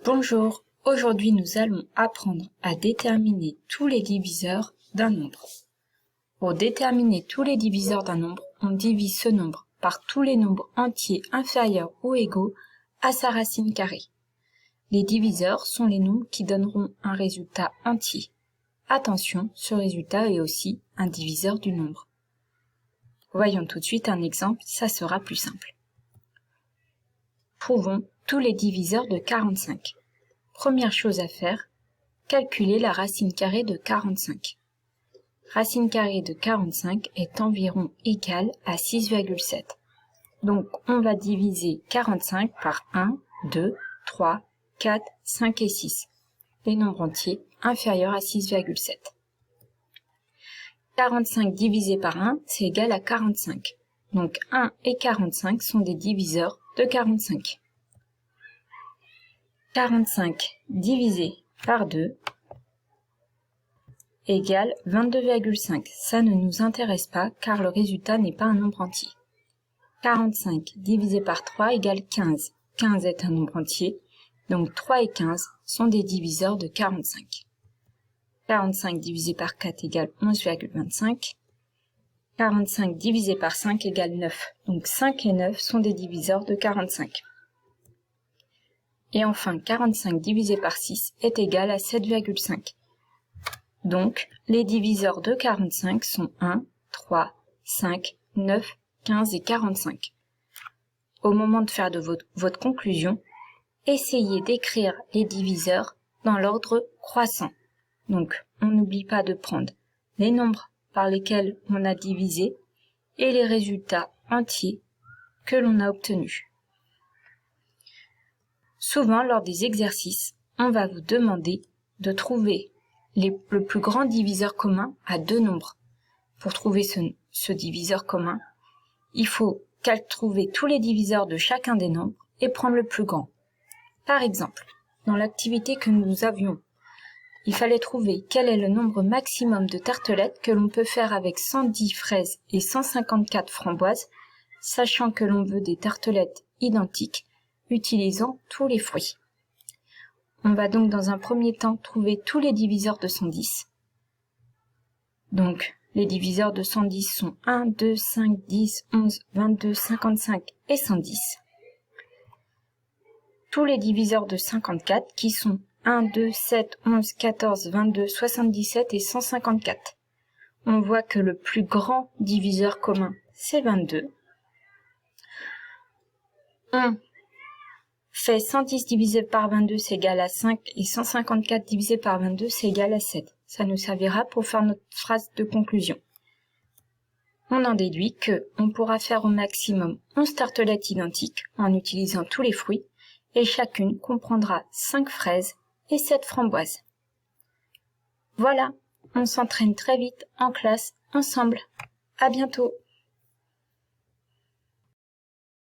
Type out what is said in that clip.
Bonjour, aujourd'hui nous allons apprendre à déterminer tous les diviseurs d'un nombre. Pour déterminer tous les diviseurs d'un nombre, on divise ce nombre par tous les nombres entiers inférieurs ou égaux à sa racine carrée. Les diviseurs sont les nombres qui donneront un résultat entier. Attention, ce résultat est aussi un diviseur du nombre. Voyons tout de suite un exemple, ça sera plus simple. Trouvons tous les diviseurs de 45. Première chose à faire, calculer la racine carrée de 45. Racine carrée de 45 est environ égale à 6,7. Donc on va diviser 45 par 1, 2, 3, 4, 5 et 6. Les nombres entiers inférieurs à 6,7. 45 divisé par 1, c'est égal à 45. Donc 1 et 45 sont des diviseurs de 45. 45 divisé par 2 égale 22,5. Ça ne nous intéresse pas car le résultat n'est pas un nombre entier. 45 divisé par 3 égale 15. 15 est un nombre entier, donc 3 et 15 sont des diviseurs de 45. 45 divisé par 4 égale 11,25. 45 divisé par 5 égale 9. Donc 5 et 9 sont des diviseurs de 45. Et enfin, 45 divisé par 6 est égal à 7,5. Donc, les diviseurs de 45 sont 1, 3, 5, 9, 15 et 45. Au moment de faire votre conclusion, essayez d'écrire les diviseurs dans l'ordre croissant. Donc, on n'oublie pas de prendre les nombres par lesquels on a divisé et les résultats entiers que l'on a obtenus. Souvent, lors des exercices, on va vous demander de trouver le plus grand diviseur commun à deux nombres. Pour trouver ce diviseur commun, il faut trouver tous les diviseurs de chacun des nombres et prendre le plus grand. Par exemple, dans l'activité que nous avions, il fallait trouver quel est le nombre maximum de tartelettes que l'on peut faire avec 110 fraises et 154 framboises, sachant que l'on veut des tartelettes identiques, utilisant tous les fruits. On va donc dans un premier temps trouver tous les diviseurs de 110. Donc, les diviseurs de 110 sont 1, 2, 5, 10, 11, 22, 55 et 110. Tous les diviseurs de 54 qui sont 1, 2, 7, 11, 14, 22, 77 et 154. On voit que le plus grand diviseur commun, c'est 22. On fait 110 divisé par 22, c'est égal à 5, et 154 divisé par 22, c'est égal à 7. Ça nous servira pour faire notre phrase de conclusion. On en déduit qu'on pourra faire au maximum 11 tartelettes identiques en utilisant tous les fruits, et chacune comprendra 5 fraises et 7 framboises. Voilà, on s'entraîne très vite en classe ensemble. À bientôt!